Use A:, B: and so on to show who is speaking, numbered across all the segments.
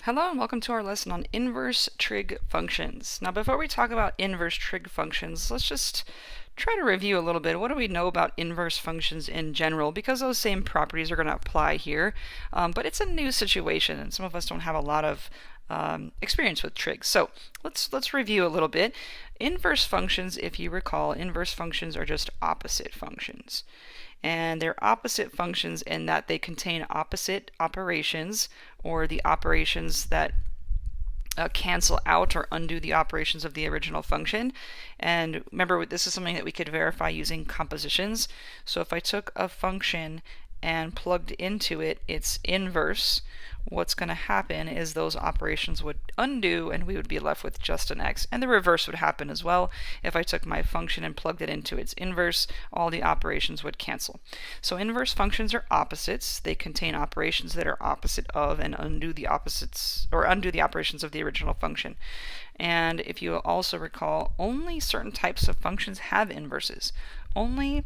A: Hello and welcome to our lesson on inverse trig functions. Now before we talk about inverse trig functions, let's just try to review a little bit. What do we know about inverse functions in general? Because those same properties are going to apply here, but it's a new situation and some of us don't have a lot of experience with trigs. So let's review a little bit. Inverse functions, if you recall, inverse functions are just opposite functions. And they're opposite functions in that they contain opposite operations, or the operations that cancel out or undo the operations of the original function. And remember, this is something that we could verify using compositions. So if I took a function and plugged into it its inverse, what's going to happen is those operations would undo and we would be left with just an x. And the reverse would happen as well. If I took my function and plugged it into its inverse, all the operations would cancel. So inverse functions are opposites. They contain operations that are opposite of and undo the opposites, or undo the operations of the original function. And if you also recall, only certain types of functions have inverses. Only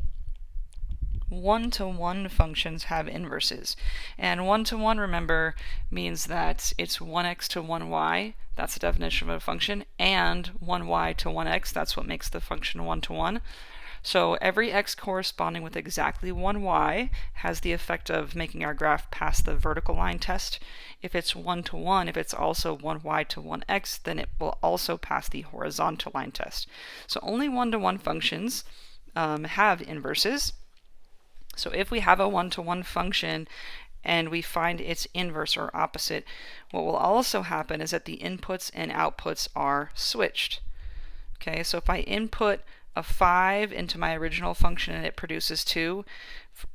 A: one-to-one functions have inverses. And one-to-one, remember, means that it's 1x to 1y, that's the definition of a function, and 1y to 1x, that's what makes the function one-to-one. So every x corresponding with exactly 1y has the effect of making our graph pass the vertical line test. If it's 1-to-1, if it's also 1y to 1x, then it will also pass the horizontal line test. So only one-to-one functions have inverses. So if we have a one-to-one function and we find its inverse or opposite, what will also happen is that the inputs and outputs are switched. Okay, so if I input a 5 into my original function and it produces 2,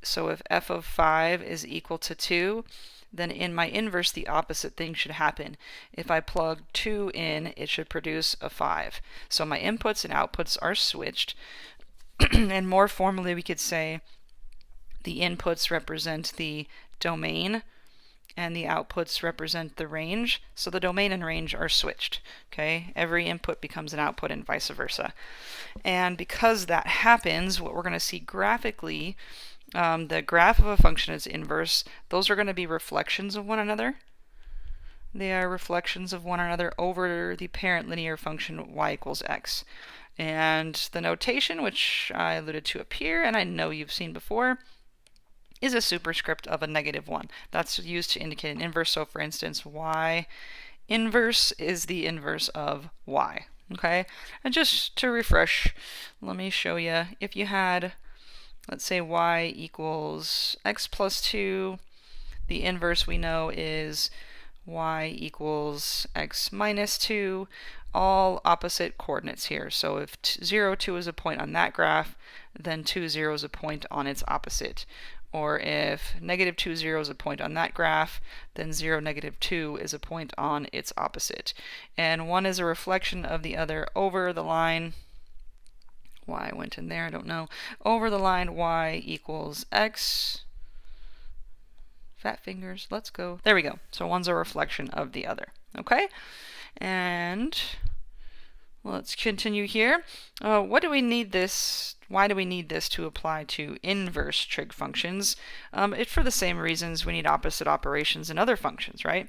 A: so if f of 5 is equal to 2, then in my inverse the opposite thing should happen. If I plug 2 in, it should produce a 5. So my inputs and outputs are switched. And more formally we could say the inputs represent the domain and the outputs represent the range. So the domain and range are switched. Okay, every input becomes an output and vice versa. And because that happens, what we're going to see graphically, the graph of a function is inverse. Those are going to be reflections of one another. They are reflections of one another over the parent linear function y equals x. And the notation, which I alluded to up here and I know you've seen before, is a superscript of a -1. That's used to indicate an inverse. So for instance, y inverse is the inverse of y. Okay, and just to refresh, let me show you. If you had, let's say, y equals x plus 2, the inverse we know is y equals x minus 2, all opposite coordinates here. So if 0, 2 is a point on that graph, then 2, 0 is a point on its opposite. Or if -2, 0 is a point on that graph, then 0, -2 is a point on its opposite. And one is a reflection of the other over the line. Why I went in there, I don't know. Over the line, y equals x. Fat fingers, let's go. There we go. So one's a reflection of the other. Okay? And let's continue here. What do we need this? Why do we need this to apply to inverse trig functions? It's for the same reasons we need opposite operations in other functions, right?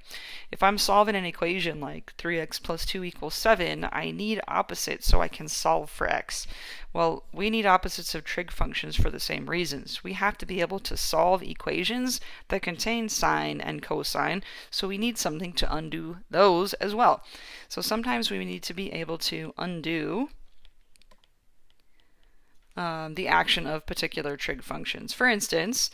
A: If I'm solving an equation like 3x plus 2 equals 7, I need opposites so I can solve for x. Well, we need opposites of trig functions for the same reasons. We have to be able to solve equations that contain sine and cosine, so we need something to undo those as well. So sometimes we need to be able to undo the action of particular trig functions. For instance,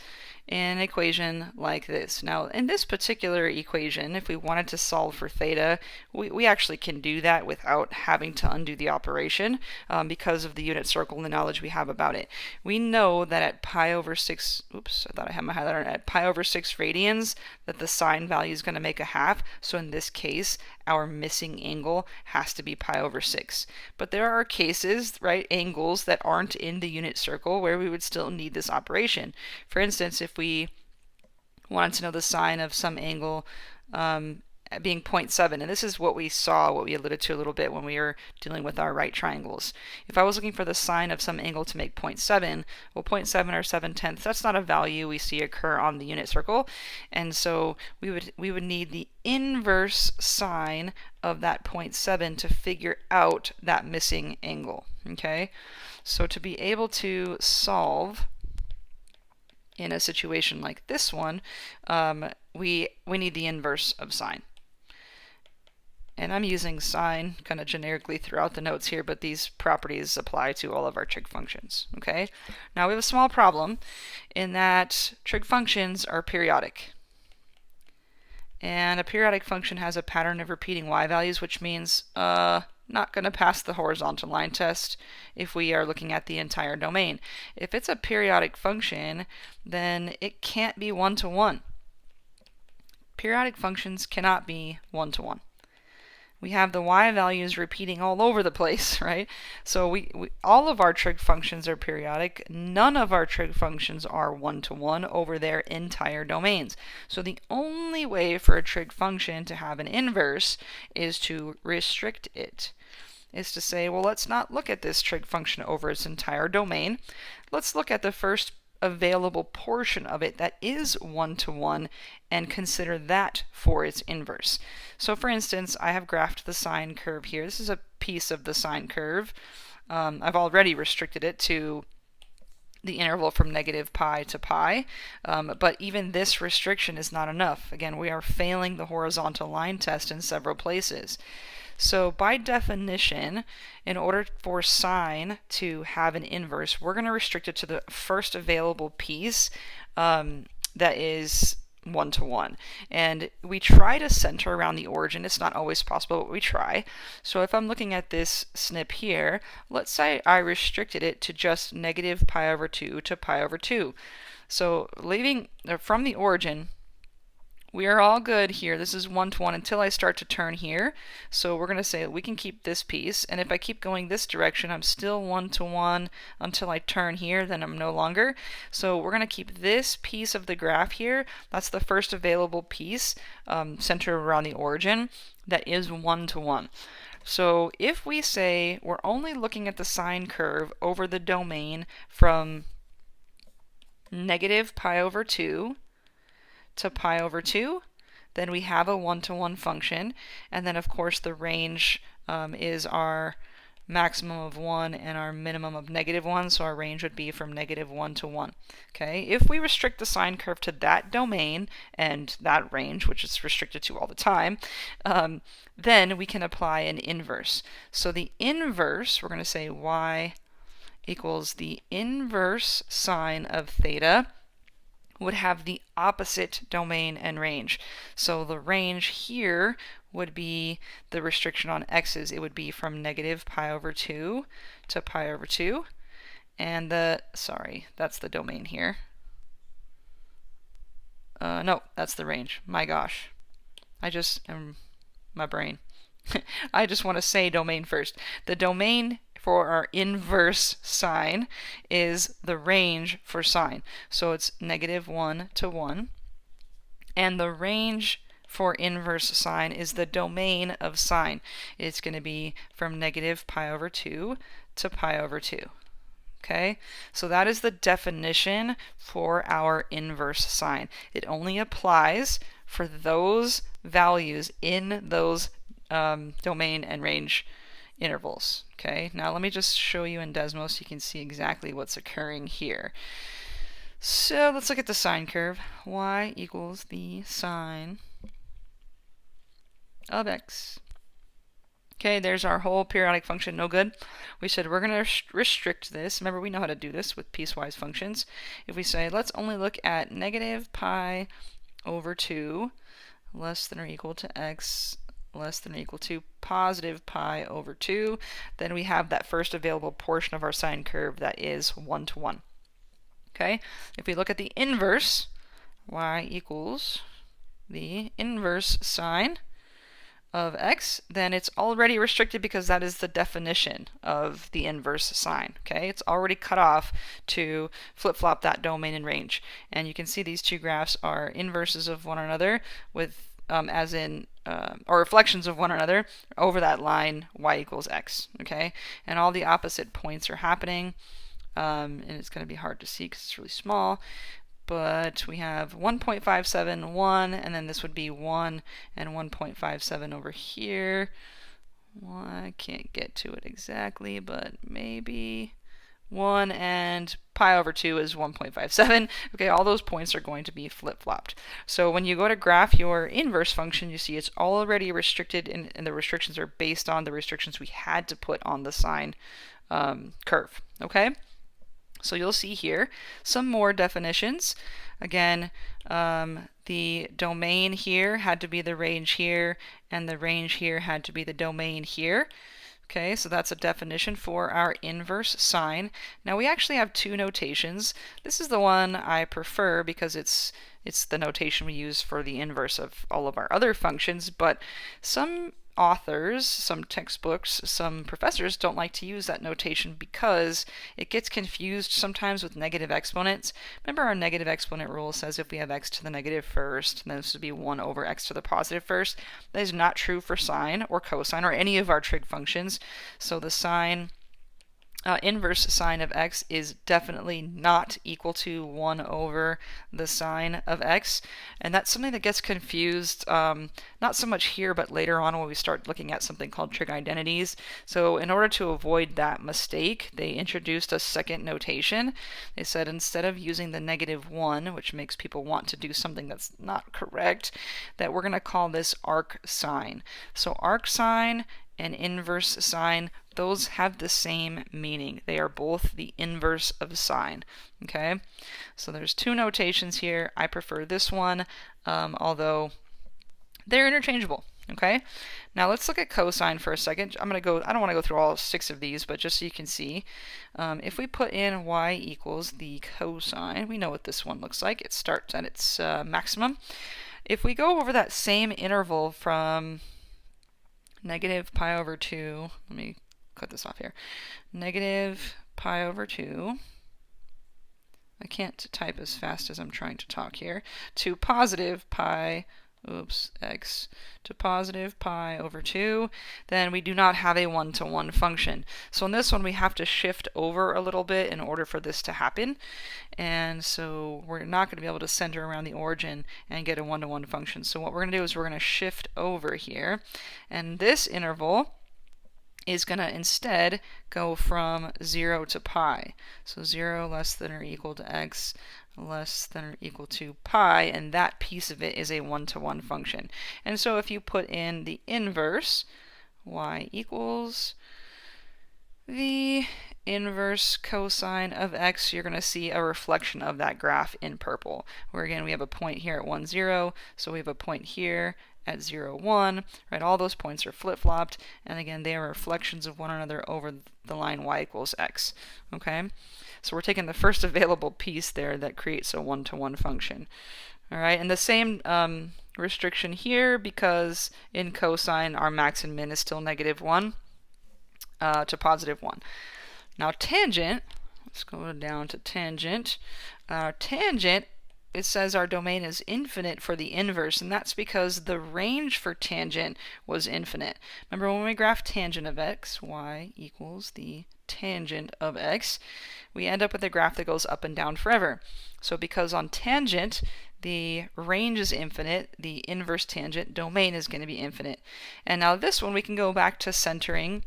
A: in an equation like this. Now, in this particular equation, if we wanted to solve for theta, we actually can do that without having to undo the operation because of the unit circle and the knowledge we have about it. We know that at pi over 6, oops, I thought I had my highlighter, at pi over 6 radians, that the sine value is going to make a half. So in this case, our missing angle has to be pi over 6. But there are cases, right, angles that aren't in the unit circle where we would still need this operation. For instance, if we wanted to know the sine of some angle being 0.7, and this is what we saw, what we alluded to a little bit when we were dealing with our right triangles. If I was looking for the sine of some angle to make 0.7, well, 0.7 or 7/10, that's not a value we see occur on the unit circle, and so we would need the inverse sine of that 0.7 to figure out that missing angle. Okay, so to be able to solve in a situation like this one, we need the inverse of sine. And I'm using sine kind of generically throughout the notes here, but these properties apply to all of our trig functions. Okay. Now we have a small problem in that trig functions are periodic. And a periodic function has a pattern of repeating y values, which means not going to pass the horizontal line test if we are looking at the entire domain. If it's a periodic function, then it can't be one-to-one. Periodic functions cannot be one-to-one. We have the y values repeating all over the place, right? So all of our trig functions are periodic. None of our trig functions are one-to-one over their entire domains. So the only way for a trig function to have an inverse is to restrict it. Is to say, well, let's not look at this trig function over its entire domain. Let's look at the first available portion of it that is one-to-one and consider that for its inverse. So for instance, I have graphed the sine curve here. This is a piece of the sine curve. I've already restricted it to the interval from negative pi to pi, but even this restriction is not enough. Again, we are failing the horizontal line test in several places. So by definition, in order for sine to have an inverse, we're going to restrict it to the first available piece that is one-to-one. And we try to center around the origin. It's not always possible, but we try. So if I'm looking at this snip here, let's say I restricted it to just negative pi over 2 to pi over 2. So leaving from the origin, we are all good here. This is one-to-one until I start to turn here. So we're going to say that we can keep this piece. And if I keep going this direction, I'm still one-to-one until I turn here. Then I'm no longer. So we're going to keep this piece of the graph here. That's the first available piece centered around the origin that is one-to-one. So if we say we're only looking at the sine curve over the domain from negative pi over 2 to pi over 2, then we have a one-to-one function, and then of course the range is our maximum of 1 and our minimum of negative 1, so our range would be from negative 1 to 1. Okay, if we restrict the sine curve to that domain and that range, which it's restricted to all the time, then we can apply an inverse. So the inverse, we're going to say y equals the inverse sine of theta, would have the opposite domain and range. So the range here would be the restriction on x's. It would be from negative pi over 2 to pi over 2. And that's the domain here. No, that's the range. My gosh. My brain. I just want to say domain first. The domain for our inverse sine is the range for sine. So it's negative 1 to 1. And the range for inverse sine is the domain of sine. It's going to be from negative pi over 2 to pi over 2. Okay, so that is the definition for our inverse sine. It only applies for those values in those domain and range intervals. Okay, now let me just show you in Desmos so you can see exactly what's occurring here. So let's look at the sine curve. Y equals the sine of x. Okay, there's our whole periodic function, no good. We said we're going to restrict this. Remember, we know how to do this with piecewise functions. If we say, let's only look at negative pi over 2 less than or equal to x less than or equal to positive pi over 2, then we have that first available portion of our sine curve that is one-to-one. Okay, if we look at the inverse, y equals the inverse sine of x, then it's already restricted because that is the definition of the inverse sine. Okay, it's already cut off to flip-flop that domain and range. And you can see these two graphs are inverses of one another with as in, or reflections of one another over that line y equals x, okay? And all the opposite points are happening, and it's going to be hard to see because it's really small, but we have 1.57, 1, and then this would be 1 and 1.57 over here. Well, I can't get to it exactly, but maybe 1 and pi over 2 is 1.57. Okay, all those points are going to be flip-flopped. So when you go to graph your inverse function, you see it's already restricted, and the restrictions are based on the restrictions we had to put on the sine curve. Okay? So you'll see here some more definitions. Again, the domain here had to be the range here, and the range here had to be the domain here. Okay, so that's a definition for our inverse sine. Now we actually have two notations. This is the one I prefer because it's the notation we use for the inverse of all of our other functions, but some authors, some textbooks, some professors don't like to use that notation because it gets confused sometimes with negative exponents. Remember our negative exponent rule says if we have x to the negative first, then this would be 1 over x to the positive first. That is not true for sine or cosine or any of our trig functions. So the sine inverse sine of x is definitely not equal to 1 over the sine of x. And that's something that gets confused, not so much here, but later on when we start looking at something called trig identities. So in order to avoid that mistake, they introduced a second notation. They said instead of using the -1, which makes people want to do something that's not correct, that we're going to call this arc sine. So arc sine and inverse sine, those have the same meaning. They are both the inverse of sine. Okay, so there's two notations here. I prefer this one, although they're interchangeable. Okay, now let's look at cosine for a second. I don't want to go through all 6 of these, but just so you can see, if we put in y equals the cosine, we know what this one looks like. It starts at its maximum. If we go over that same interval from negative pi over 2, let me cut this off here, negative pi over 2, I can't type as fast as I'm trying to talk here, to positive pi, x, to positive pi over 2, then we do not have a one-to-one function. So in this one we have to shift over a little bit in order for this to happen, and so we're not going to be able to center around the origin and get a one-to-one function. So what we're going to do is we're going to shift over here, and this interval is going to instead go from 0 to pi. So 0 less than or equal to x less than or equal to pi, and that piece of it is a one-to-one function. And so if you put in the inverse, y equals the inverse cosine of x, you're going to see a reflection of that graph in purple, where again we have a point here at 1, 0, so we have a point here at 0, 1, right? All those points are flip-flopped, and again they are reflections of one another over the line y equals x. Okay, so we're taking the first available piece there that creates a one-to-one function. All right, and the same restriction here, because in cosine our max and min is still -1 to +1. Now tangent, let's go down to tangent. Tangent, it says our domain is infinite for the inverse, and that's because the range for tangent was infinite. Remember when we graph tangent of x, y equals the tangent of x, we end up with a graph that goes up and down forever. So because on tangent the range is infinite, the inverse tangent domain is going to be infinite. And now this one we can go back to centering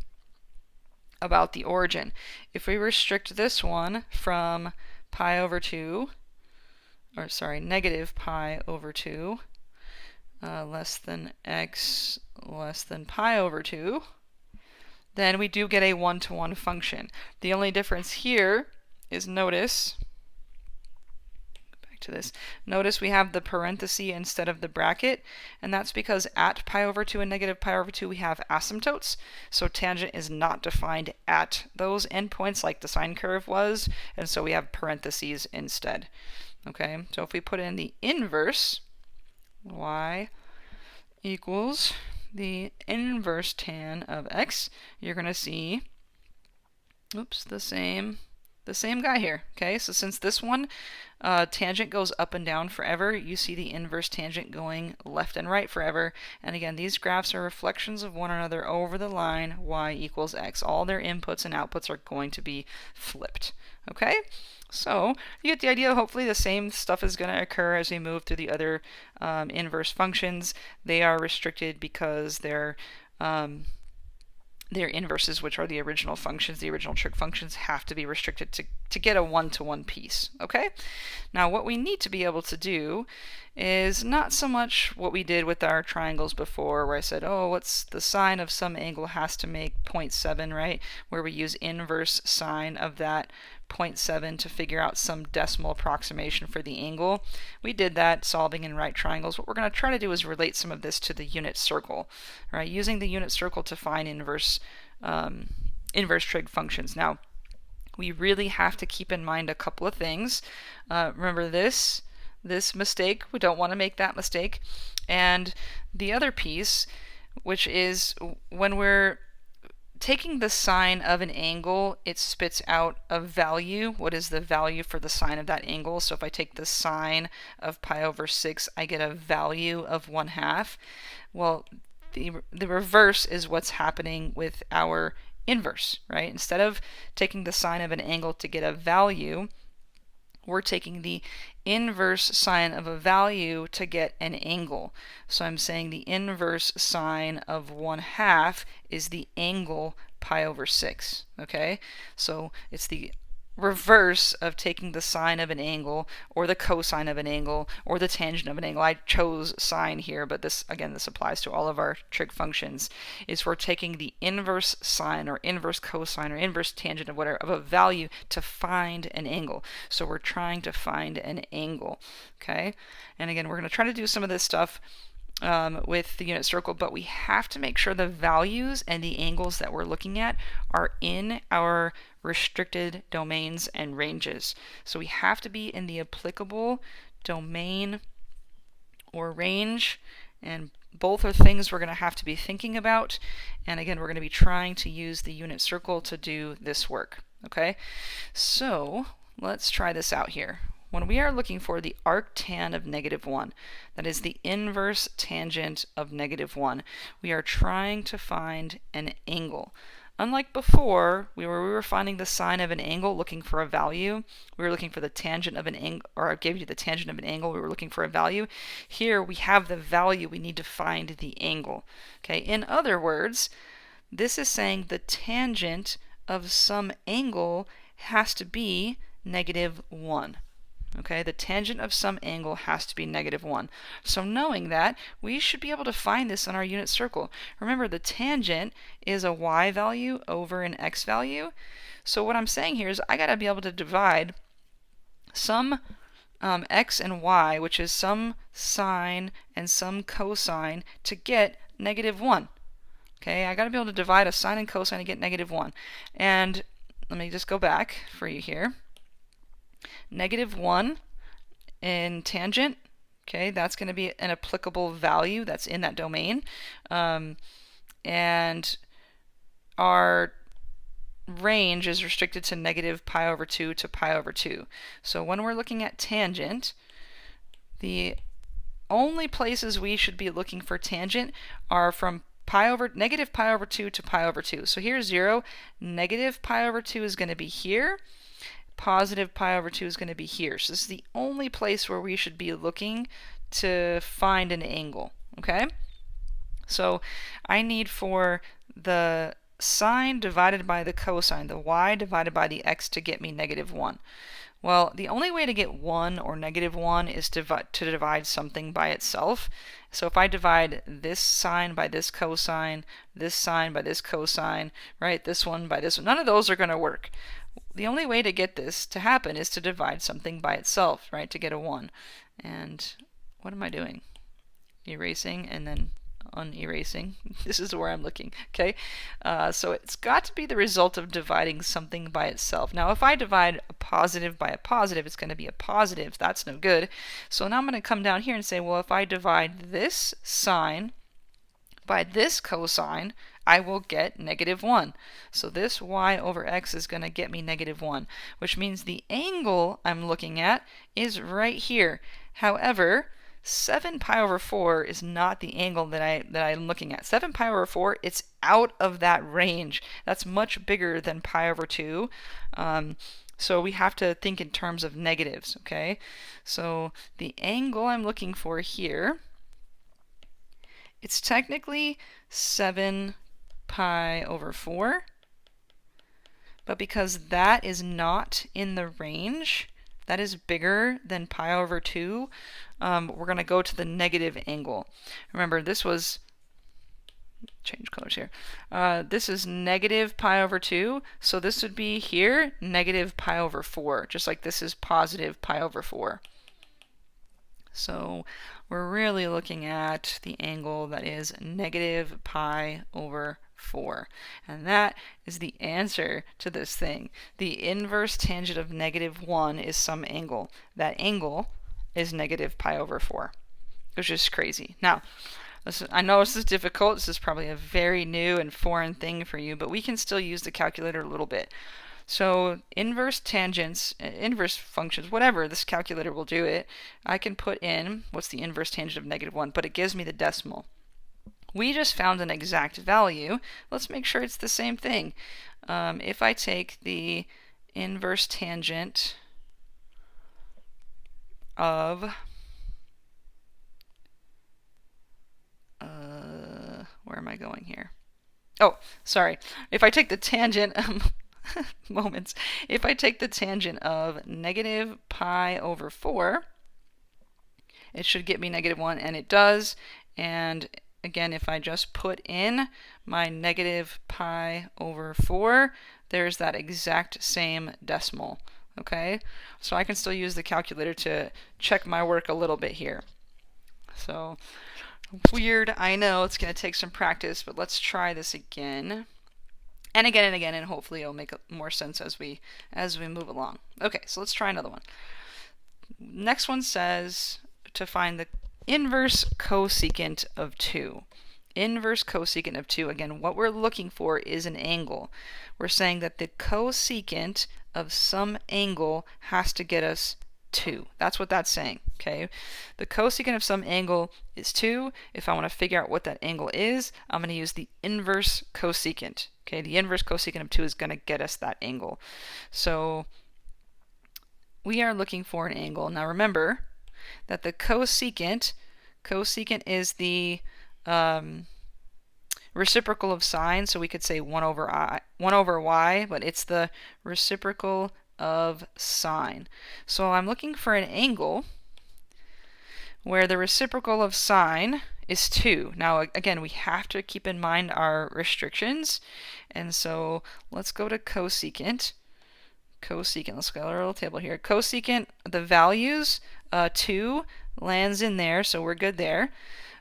A: about the origin. If we restrict this one from pi over 2, or sorry, negative pi over 2 less than x less than pi over 2, then we do get a one-to-one function. The only difference here is, notice we have the parenthesis instead of the bracket, and that's because at pi over 2 and negative pi over 2 we have asymptotes, so tangent is not defined at those endpoints like the sine curve was, and so we have parentheses instead. Okay, so if we put in the inverse, y equals the inverse tan of x, you're going to see, the same the same guy here. Okay, so since this one tangent goes up and down forever, you see the inverse tangent going left and right forever. And again, these graphs are reflections of one another over the line y equals x. All their inputs and outputs are going to be flipped. Okay, so you get the idea. Hopefully the same stuff is going to occur as we move through the other inverse functions. They are restricted because they're their inverses, which are the original functions, the original trig functions, have to be restricted to get a one-to-one piece. Okay? Now what we need to be able to do is not so much what we did with our triangles before, where I said, oh, what's the sine of some angle has to make 0.7, right? Where we use inverse sine of that 0.7 to figure out some decimal approximation for the angle. We did that solving in right triangles. What we're going to try to do is relate some of this to the unit circle, right? Using the unit circle to find inverse trig functions. Now, we really have to keep in mind a couple of things. Remember this mistake. We don't want to make that mistake. And the other piece, which is when we're taking the sine of an angle, it spits out a value. What is the value for the sine of that angle? So if I take the sine of pi over 6, I get a value of 1/2. Well, the reverse is what's happening with our inverse, right? Instead of taking the sine of an angle to get a value, we're taking the inverse sine of a value to get an angle. So I'm saying the inverse sine of 1/2 is the angle pi over 6. Okay? So it's the reverse of taking the sine of an angle or the cosine of an angle or the tangent of an angle. I chose sine here, but this applies to all of our trig functions. Is we're taking the inverse sine or inverse cosine or inverse tangent of whatever of a value to find an angle. So we're trying to find an angle. Okay, and again, we're going to try to do some of this stuff with the unit circle, but we have to make sure the values and the angles that we're looking at are in our restricted domains and ranges. So we have to be in the applicable domain or range, and both are things we're going to have to be thinking about. And again, we're going to be trying to use the unit circle to do this work. Okay, so let's try this out here. When we are looking for the arctan of -1, that is the inverse tangent of -1, we are trying to find an angle. Unlike before, we were finding the sine of an angle looking for a value. We were looking for the tangent of an angle, or I gave you the tangent of an angle, we were looking for a value. Here we have the value, we need to find the angle. Okay, in other words, this is saying the tangent of some angle has to be -1. Okay, the tangent of some angle has to be -1. So knowing that, we should be able to find this on our unit circle. Remember, the tangent is a y value over an x value. So what I'm saying here is I got to be able to divide some x and y, which is some sine and some cosine, to get -1. Okay, I got to be able to divide a sine and cosine to get -1. And let me just go back for you here. -1 in tangent, okay, that's going to be an applicable value that's in that domain. And our range is restricted to -pi/2 to pi/2. So when we're looking at tangent, the only places we should be looking for tangent are from -pi/2 to pi/2. So here's 0. -pi/2 is going to be here. Positive pi/2 is going to be here. So this is the only place where we should be looking to find an angle. Okay? So I need for the sine divided by the cosine, the y divided by the x, to get me -1. Well, the only way to get 1 or -1 is to divide something by itself. So if I divide this sine by this cosine, this sine by this cosine, right, this one by this one, none of those are going to work. The only way to get this to happen is to divide something by itself, right, to get a 1. And what am I doing? Erasing and then unerasing. This is where I'm looking, okay? So it's got to be the result of dividing something by itself. Now, if I divide a positive by a positive, it's going to be a positive. That's no good. So now I'm going to come down here and say, well, if I divide this sine by this cosine, I will get -1. So this y over x is going to get me -1, which means the angle I'm looking at is right here. However, 7 pi over 4 is not the angle that I'm looking at. 7 pi over 4, it's out of that range. That's much bigger than pi over 2. So we have to think in terms of negatives, okay? So the angle I'm looking for here, it's technically 7 pi over 4, but because that is not in the range, that is bigger than pi over 2, we're going to go to the negative angle. Remember, this was, change colors here, this is negative pi over 2, so this would be here negative pi over 4, just like this is positive pi over 4. So we're really looking at the angle that is negative pi over 4. And that is the answer to this thing. The inverse tangent of -1 is some angle. That angle is negative pi over 4, which is crazy. Now, I know this is difficult. This is probably a very new and foreign thing for you, but we can still use the calculator a little bit. So inverse tangents, inverse functions, whatever, this calculator will do it. I can put in what's the inverse tangent of -1, but it gives me the decimal. We just found an exact value. Let's make sure it's the same thing. If I take the inverse tangent of where am I going here? Oh, sorry. If I take the tangent moments. If I take the tangent of negative pi over 4, it should get me -1, and it does. And again, if I just put in my negative pi over 4, there's that exact same decimal. Okay, so I can still use the calculator to check my work a little bit here. So weird, I know, it's going to take some practice, but let's try this again. And again and again, and hopefully it'll make more sense as we move along. Okay, so let's try another one. Next one says to find the inverse cosecant of 2. Inverse cosecant of 2, again, what we're looking for is an angle. We're saying that the cosecant of some angle has to get us 2. That's what that's saying, okay? The cosecant of some angle is 2. If I want to figure out what that angle is, I'm going to use the inverse cosecant. Okay, the inverse cosecant of 2 is going to get us that angle. So we are looking for an angle. Now remember that the cosecant is the reciprocal of sine, so we could say 1 over y, but it's the reciprocal of sine. So I'm looking for an angle where the reciprocal of sine is 2. Now again, we have to keep in mind our restrictions, and so let's go to cosecant. Cosecant, let's go to our little table here. Cosecant, the values, 2 lands in there, so we're good there.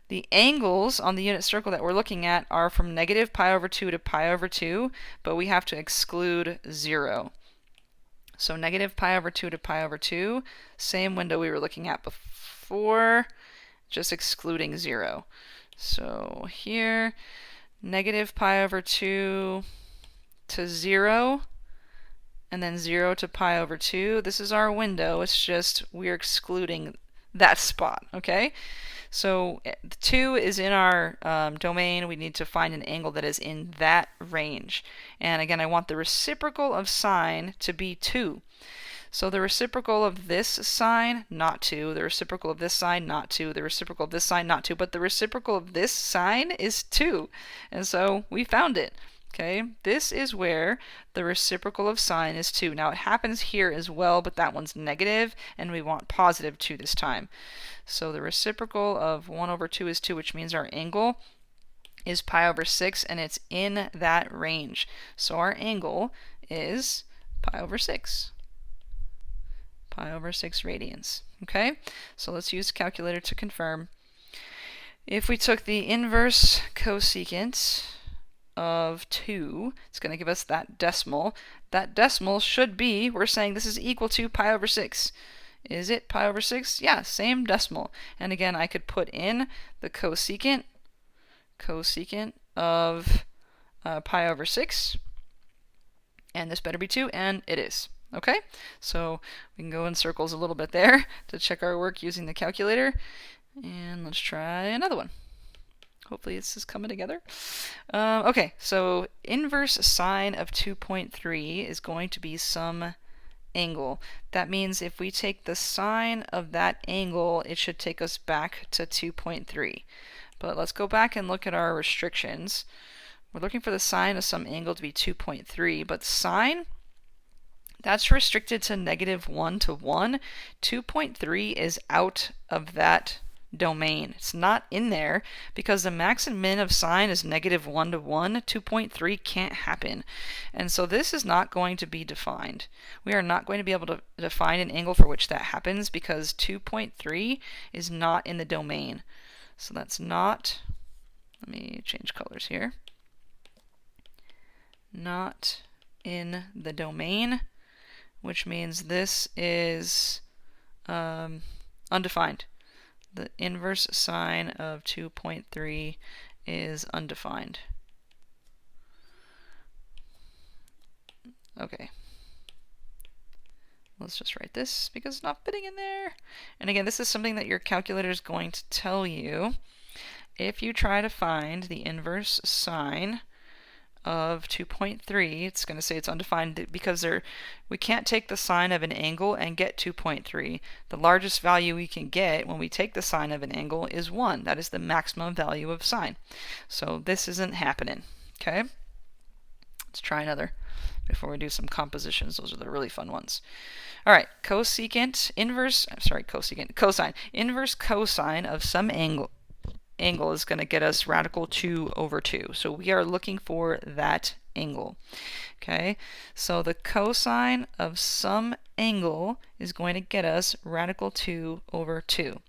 A: The angles on the unit circle that we're looking at are from negative pi over 2 to pi over 2, but we have to exclude 0. So negative pi over 2 to pi over 2, same window we were looking at before, just excluding 0. So here, negative pi over 2 to 0, and then 0 to pi over 2. This is our window, it's just we're excluding that spot, okay? So 2 is in our domain. We need to find an angle that is in that range. And again, I want the reciprocal of sine to be 2. So the reciprocal of this sine, not 2. The reciprocal of this sine, not 2. The reciprocal of this sine, not 2. But the reciprocal of this sine is 2. And so we found it. Okay, this is where the reciprocal of sine is 2. Now it happens here as well, but that one's negative, and we want positive 2 this time. So the reciprocal of 1 over 2 is 2, which means our angle is pi over 6, and it's in that range. So our angle is pi over 6. Pi over 6 radians. Okay, so let's use the calculator to confirm. If we took the inverse cosecant of 2, it's going to give us that decimal. That decimal should be, we're saying this is equal to pi over 6. Is it pi over 6? Yeah, same decimal. And again, I could put in the cosecant. cosecant of pi over 6. And this better be 2, and it is. Okay, so we can go in circles a little bit there to check our work using the calculator. And let's try another one. Hopefully this is coming together. Okay, so inverse sine of 2.3 is going to be some angle. That means if we take the sine of that angle, it should take us back to 2.3. But let's go back and look at our restrictions. We're looking for the sine of some angle to be 2.3, but sine, that's restricted to -1 to 1. 2.3 is out of that domain. It's not in there because the max and min of sine is -1 to 1. 2.3 can't happen. And so this is not going to be defined. We are not going to be able to define an angle for which that happens because 2.3 is not in the domain. So that's not, let me change colors here, not in the domain, which means this is undefined. The inverse sine of 2.3 is undefined. Okay. Let's just write this because it's not fitting in there. And again, this is something that your calculator is going to tell you. If you try to find the inverse sine of 2.3, it's going to say it's undefined because we can't take the sine of an angle and get 2.3. The largest value we can get when we take the sine of an angle is 1. That is the maximum value of sine. So this isn't happening. Okay? Let's try another before we do some compositions. Those are the really fun ones. All right, cosine, inverse cosine of some angle is going to get us radical 2 over 2. So we are looking for that angle. Okay, so the cosine of some angle is going to get us radical 2 over 2.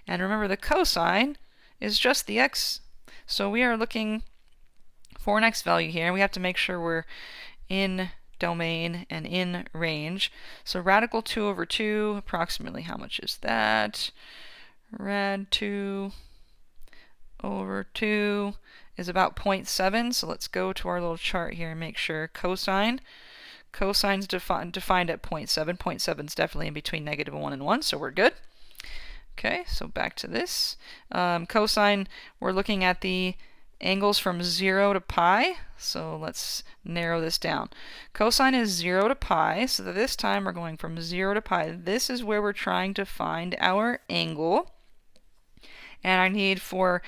A: And remember, the cosine is just the x. So we are looking for an x value here. We have to make sure we're in domain and in range. So radical 2 over 2, approximately how much is that? Rad 2 over 2 is about 0.7. So let's go to our little chart here and make sure cosine's defined at 0.7. 0.7 is definitely in between -1 and 1, so we're good. Okay, so back to this. Cosine, we're looking at the angles from 0 to pi. So let's narrow this down. Cosine is 0 to pi, so that this time we're going from 0 to pi. This is where we're trying to find our angle. And I need for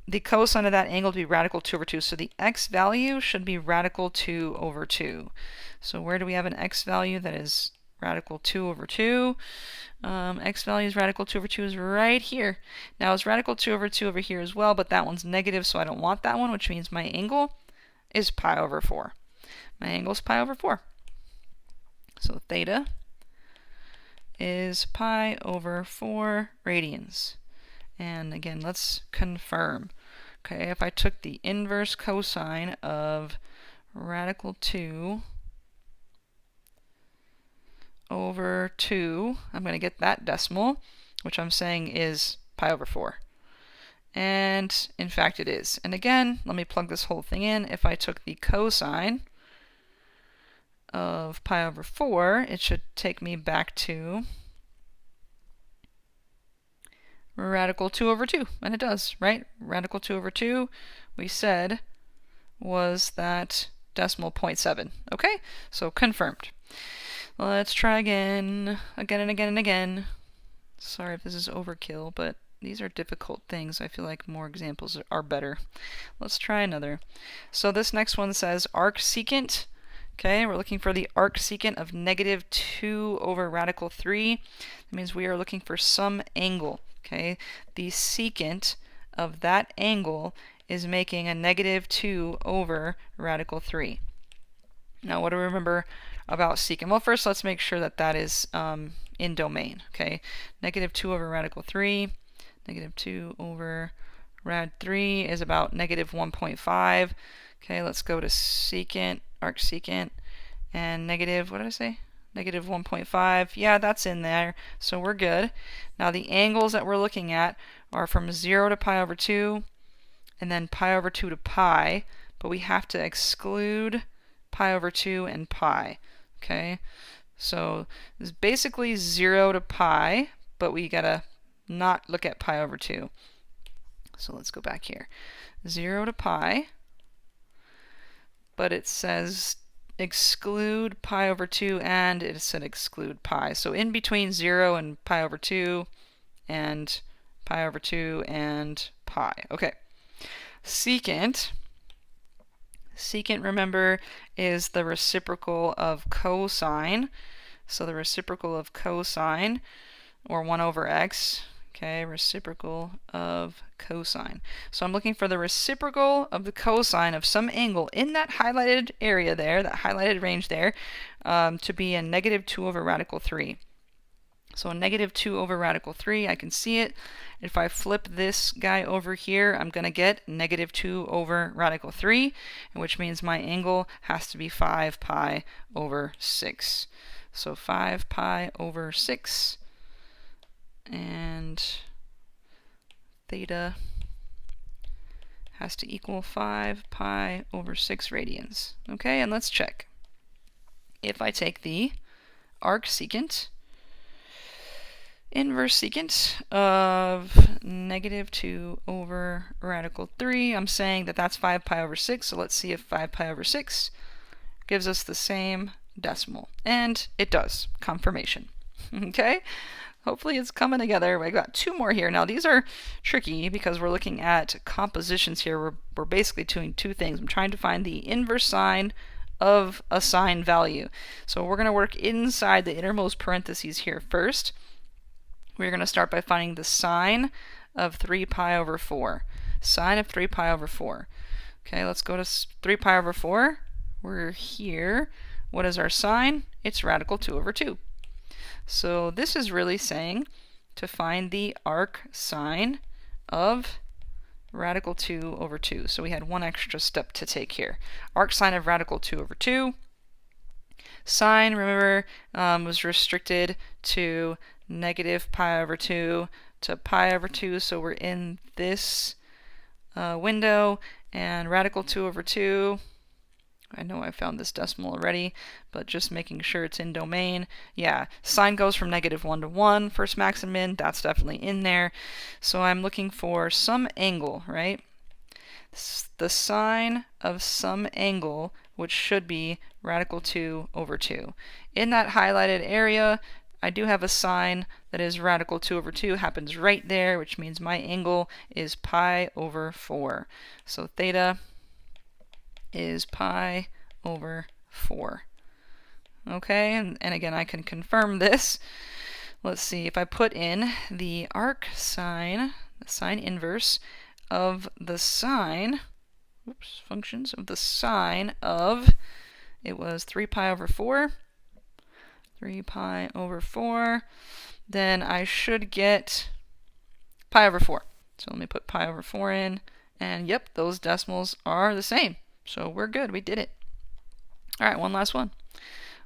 A: the cosine of that angle to be radical 2 over 2. So the x value should be radical 2 over 2. So where do we have an x value that is radical 2 over 2? X value is radical 2 over 2 is right here. Now it's radical 2 over here as well, but that one's negative, so I don't want that one, which means my angle is pi over 4. My angle is pi over 4. So theta is pi over 4 radians. And again, let's confirm. Okay, if I took the inverse cosine of radical 2 over 2, I'm going to get that decimal, which I'm saying is pi over 4. And in fact it is. And again, let me plug this whole thing in. If I took the cosine of pi over 4, it should take me back to radical 2 over 2, and it does, right? Radical 2 over 2, we said, was that decimal 0.7. Okay, so confirmed. Let's try again and again. Sorry if this is overkill, but these are difficult things. I feel like more examples are better. Let's try another. So this next one says arc secant. Okay, we're looking for the arc secant of -2 over radical 3. That means we are looking for some angle. Okay, the secant of that angle is making a -2 over radical 3. Now, what do we remember about secant? Well, first let's make sure that that is in domain. Okay, -2 over radical 3, -2 over rad 3 is about -1.5. Okay, let's go to secant, arc secant, and what did I say? -1.5. Yeah, that's in there, so we're good. Now the angles that we're looking at are from 0 to pi over 2 and then pi over 2 to pi, but we have to exclude pi over 2 and pi. Okay, so it's basically 0 to pi, but we gotta not look at pi over 2. So let's go back here. 0 to pi, but it says exclude pi over 2, and it said exclude pi. So in between 0 and pi over 2, and pi over 2 and pi. Okay. Secant. Secant, remember, is the reciprocal of cosine. So the reciprocal of cosine, or 1 over x, okay, reciprocal of cosine. So I'm looking for the reciprocal of the cosine of some angle in that highlighted area there, that highlighted range there, to be a negative 2 over radical 3. So a negative 2 over radical 3, I can see it. If I flip this guy over here, I'm going to get negative 2 over radical 3, which means my angle has to be 5 pi over 6. So 5 pi over 6, and theta has to equal 5 pi over 6 radians. Okay, and let's check. If I take the arc secant, inverse secant of negative 2 over radical 3, I'm saying that that's 5 pi over 6, so let's see if 5 pi over 6 gives us the same decimal. And it does. Confirmation. Okay? Hopefully it's coming together. We got 2 more here. Now these are tricky because we're looking at compositions here. We're basically doing 2 things. I'm trying to find the inverse sine of a sine value. So we're going to work inside the innermost parentheses here first. We're going to start by finding the sine of 3 pi over 4. Sine of 3 pi over 4. Okay, let's go to 3 pi over 4. We're here. What is our sine? It's radical 2 over 2. So this is really saying to find the arc sine of radical 2 over 2. So we had 1 extra step to take here. Arc sine of radical 2 over 2. Sine, remember, was restricted to negative pi over 2 to pi over 2, so we're in this window, and radical 2 over 2, I know I found this decimal already, but just making sure it's in domain. Yeah, sine goes from negative 1 to 1, first max and min, that's definitely in there. So I'm looking for some angle, right? The sine of some angle, which should be radical 2 over 2. In that highlighted area, I do have a sine that is radical 2 over 2, happens right there, which means my angle is pi over 4. So theta is pi over 4. Okay, and again, I can confirm this. Let's see, if I put in the arc sine, the sine inverse of the sine, functions of the sine of, it was 3 pi over 4, 3 pi over 4, then I should get pi over 4. So let me put pi over 4 in, and yep, those decimals are the same. So we're good, we did it. Alright, one last one.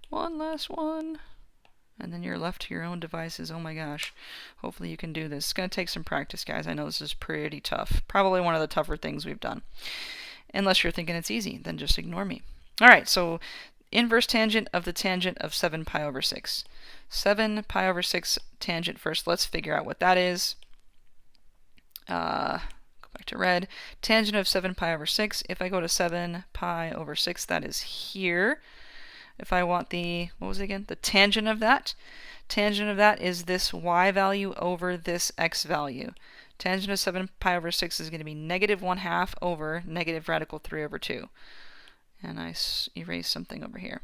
A: One last one. And then you're left to your own devices. Oh my gosh. Hopefully you can do this. It's going to take some practice, guys. I know this is pretty tough. Probably one of the tougher things we've done. Unless you're thinking it's easy, then just ignore me. Alright, so inverse tangent of the tangent of 7 pi over 6. 7 pi over 6 tangent first. Let's figure out what that is. Back to red. Tangent of 7 pi over 6. If I go to 7 pi over 6, that is here. If I want the, what was it again? The tangent of that. Tangent of that is this y value over this x value. Tangent of 7 pi over 6 is going to be negative 1/2 over negative radical 3 over 2. And I erase something over here.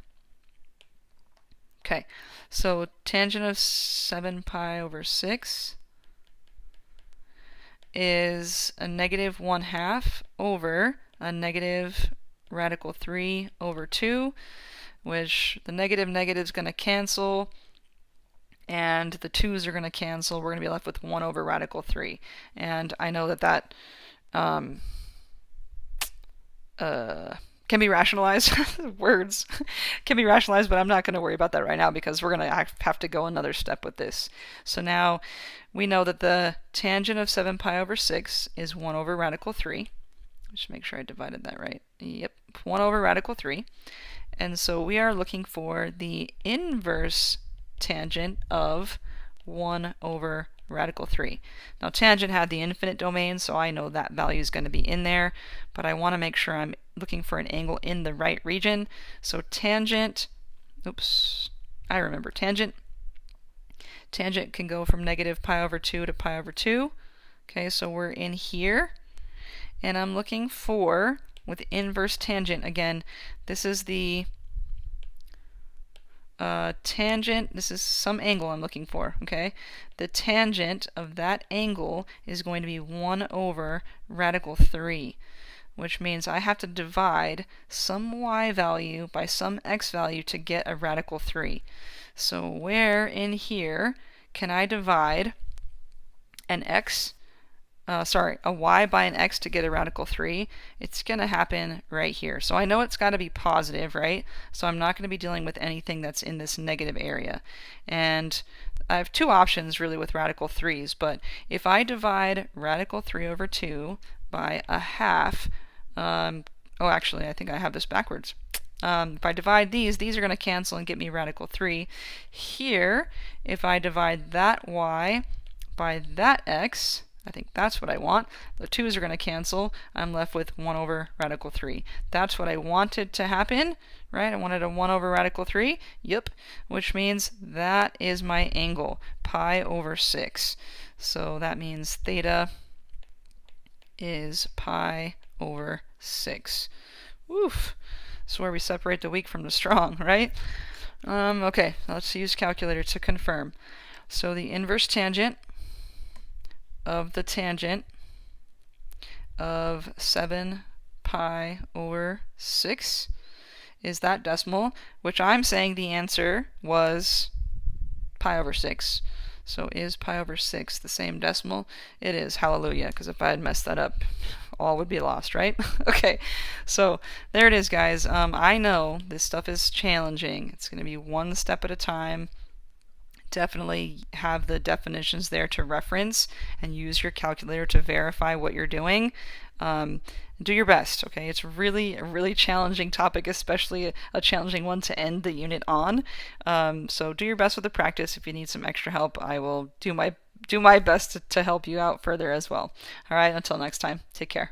A: Okay, so tangent of 7 pi over 6 is a negative 1/2 over a negative radical 3 over 2, which the negative is going to cancel, and the 2's are going to cancel. We're going to be left with 1 over radical 3. And I know that can be rationalized. Words can be rationalized, but I'm not going to worry about that right now because we're going to have to go another step with this. So now we know that the tangent of 7 pi over 6 is 1 over radical 3. Just make sure I divided that right. Yep, 1 over radical 3. And so we are looking for the inverse tangent of 1 over radical 3. Now tangent had the infinite domain, so I know that value is going to be in there, but I want to make sure I'm looking for an angle in the right region. So tangent, I remember tangent. Tangent can go from negative pi over 2 to pi over 2. Okay, so we're in here, and I'm looking for, with inverse tangent, again, this is the tangent, this is some angle I'm looking for, okay? The tangent of that angle is going to be 1 over radical 3, which means I have to divide some y value by some x value to get a radical 3. So where in here can I divide an a y by an x to get a radical 3? It's going to happen right here. So I know it's got to be positive, right? So I'm not going to be dealing with anything that's in this negative area. And I have two options really with radical 3's, but if I divide radical 3 over 2 by a half, actually I think I have this backwards. If I divide these are going to cancel and get me radical 3. Here, if I divide that y by that x, I think that's what I want. The 2's are going to cancel. I'm left with 1 over radical 3. That's what I wanted to happen, right? I wanted a 1 over radical 3. Yep. Which means that is my angle, pi over 6. So that means theta is pi over 6. Woof. That's where we separate the weak from the strong, right? Okay, let's use calculator to confirm. So the inverse tangent of the tangent of 7 pi over 6 is that decimal, which I'm saying the answer was pi over 6. So is pi over 6 the same decimal? It is. Hallelujah, because if I had messed that up, all would be lost, right? Okay, so there it is, guys. I know this stuff is challenging. It's going to be one step at a time. Definitely have the definitions there to reference and use your calculator to verify what you're doing. Do your best, okay? It's really a really challenging topic, especially a challenging one to end the unit on. So do your best with the practice. If you need some extra help, I will do my best to help you out further as well. All right, until next time, take care.